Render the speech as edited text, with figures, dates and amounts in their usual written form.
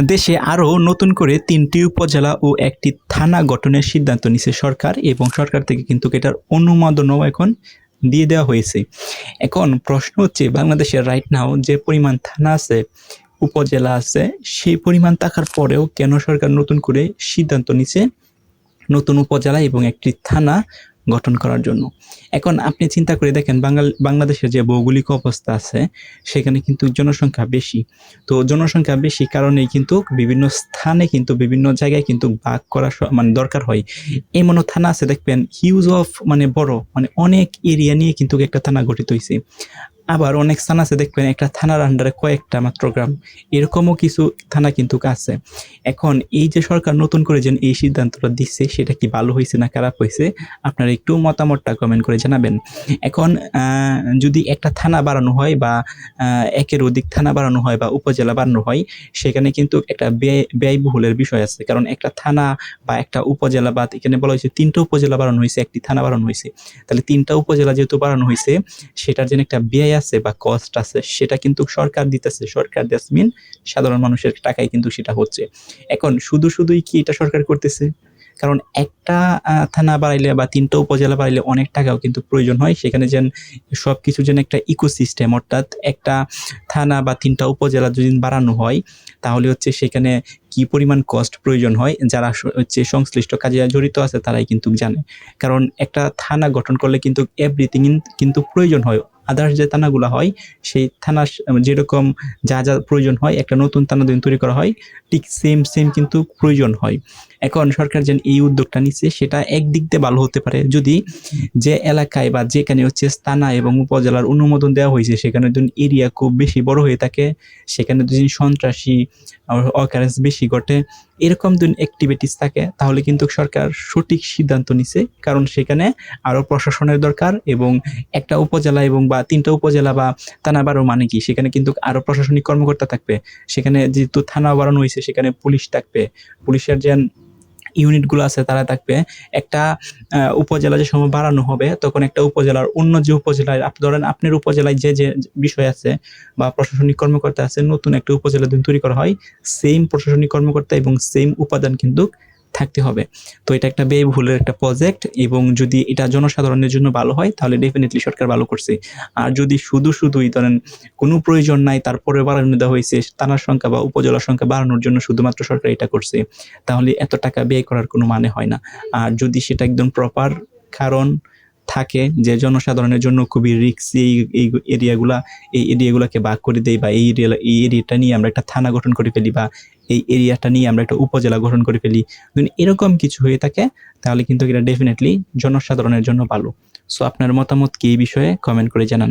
দেশে আরও নতুন করে ৩টি উপজেলা ও একটি থানা গঠনের সিদ্ধান্ত নিছে সরকার এবং সরকার থেকে কিন্তু এটার অনুমোদনও এখন দিয়ে দেওয়া হয়েছে। এখন প্রশ্ন হচ্ছে বাংলাদেশের রাইট নাও যে পরিমাণ থানা আছে, উপজেলা আছে, সেই পরিমাণ থাকার পরেও কেন সরকার নতুন করে সিদ্ধান্ত নিছে নতুন উপজেলা এবং একটি থানা গঠন করার জন্য? এখন আপনি চিন্তা করে দেখেন বাংলাদেশের যে ভৌগোলিক অবস্থা আছে সেখানে কিন্তু জনসংখ্যা বেশি। তো জনসংখ্যা বেশি কারণেই কিন্তু বিভিন্ন স্থানে কিন্তু বিভিন্ন জায়গায় কিন্তু ভাগ করা মানে দরকার হয়। এমনও থানা আছে দেখবেন হিউজ অফ মানে বড় মানে অনেক এরিয়া নিয়ে কিন্তু একটা থানা গঠিত হয়েছে। আবার অনেক স্থান আছে দেখবেন একটা থানার আন্ডারে কয়েকটা মাত্র গ্রাম, এরকমও কিছু থানা কিন্তু আছে। এখন এই যে সরকার নতুন করে যে এই সিদ্ধান্তটা দিচ্ছে সেটা কি ভালো হয়েছে না খারাপ হয়েছে, আপনারা একটু মতামতটা কমেন্ট করে জানাবেন। এখন যদি একটা থানা বাড়ানো হয় বা একের অধিক থানা বাড়ানো হয় বা উপজেলা বাড়ানো হয়, সেখানে কিন্তু একটা ব্যয়বহুলের বিষয় আছে। কারণ একটা থানা বা একটা উপজেলা বা এখানে বলা হয়েছে ৩টা উপজেলা বাড়ানো হয়েছে, একটি থানা বাড়ানো হয়েছে। তাহলে ৩টা উপজেলা যেহেতু বাড়ানো হয়েছে সেটার জন্য একটা ব্যয় আছে বা কস্ট আছে, সেটা কিন্তু সরকার দিতেছে। সরকার দ্যাটস মিন সাধারণ মানুষের টাকায় কিন্তু সেটা হচ্ছে। এখন শুধুই কি এটা সরকার করতেছে? কারণ একটা থানা বাড়াইলে বা ৩টা উপজেলা বাড়াইলে অনেক টাকাও কিন্তু প্রয়োজন হয়। সেখানে যেন সবকিছু যেন একটা ইকোসিস্টেম, অর্থাৎ একটা থানা বা 3টা উপজেলা যদি বাড়ানো হয় তাহলে হচ্ছে সেখানে কি পরিমাণ কস্ট প্রয়োজন হয়, যারা হচ্ছে সংশ্লিষ্ট কাজে জড়িত আছে তারাই কিন্তু জানে। কারণ একটা থানা গঠন করলে কিন্তু এভরিথিং কিন্তু প্রয়োজন হয়। আদার্স যে থানাগুলো হয় সেই থানা যেরকম যা প্রয়োজন হয় একটা নতুন থানা যদি তৈরি করা হয় ঠিক সেম কিন্তু প্রয়োজন হয়। এখন সরকার যেন এই উদ্যোগটা নিচ্ছে সেটা একদিক দিয়ে ভালো হতে পারে যদি যে এলাকায় বা যেখানে হচ্ছে থানা এবং উপজেলার অনুমোদন দেওয়া হয়েছে সেখানে যদি এরিয়া খুব বেশি বড় হয়ে থাকে, সেখানে যদি সন্ত্রাসী অকারেন্স বেশি ঘটে, এরকম যদি অ্যাক্টিভিটিস থাকে তাহলে কিন্তু সরকার সঠিক সিদ্ধান্ত নিছে। কারণ সেখানে আরও প্রশাসনের দরকার এবং একটা উপজেলা এবং বা 3টা উপজেলা বা থানা বাড়ানো মানে কি সেখানে কিন্তু আরও প্রশাসনিক কর্মকর্তা থাকবে। সেখানে যেহেতু থানা বাড়ানো হয়েছে সেখানে পুলিশ থাকবে, পুলিশের যে ইউনিটগুলো আছে তারা থাকবে। একটা উপজেলা যে সময় বাড়ানো হবে তখন একটা উপজেলার অন্য যে উপজেলায় ধরেন আপনার উপজেলায় যে বিষয় আছে বা প্রশাসনিক কর্মকর্তা আছে, নতুন একটা উপজেলা যদি তৈরি করা হয় সেম প্রশাসনিক কর্মকর্তা এবং সেম উপাদান কিন্তু থাকতে হবে। তো এটা একটা ব্যয়বহুলের একটা প্রজেক্ট এবং যদি এটা জনসাধারণের জন্য ভালো হয় তাহলে ডেফিনেটলি সরকার ভালো করছে। আর যদি শুধুই ধরেন কোনো প্রয়োজন নাই তারপরে বাড়ানো দেওয়া হয়েছে থানার সংখ্যা বা উপজেলার সংখ্যা বাড়ানোর জন্য শুধুমাত্র সরকার এটা করছে, তাহলে এত টাকা ব্যয় করার কোনো মানে হয় না। আর যদি সেটা একদম প্রপার কারণ থাকে যে জনসাধারণের জন্য খুবই রিস্কি এই এরিয়াগুলাকে ভাগ করে দেই বা এই এরিয়াটা নিয়ে আমরা একটা থানা গঠন করে ফেলি বা এই এরিয়াটা নিয়ে আমরা একটা উপজেলা গঠন করে ফেলি, যদি এরকম কিছু হয়ে থাকে তাহলে কিন্তু এটা ডেফিনেটলি জনসাধারণের জন্য ভালো। সো আপনার মতামত কি এই বিষয়ে কমেন্ট করে জানান।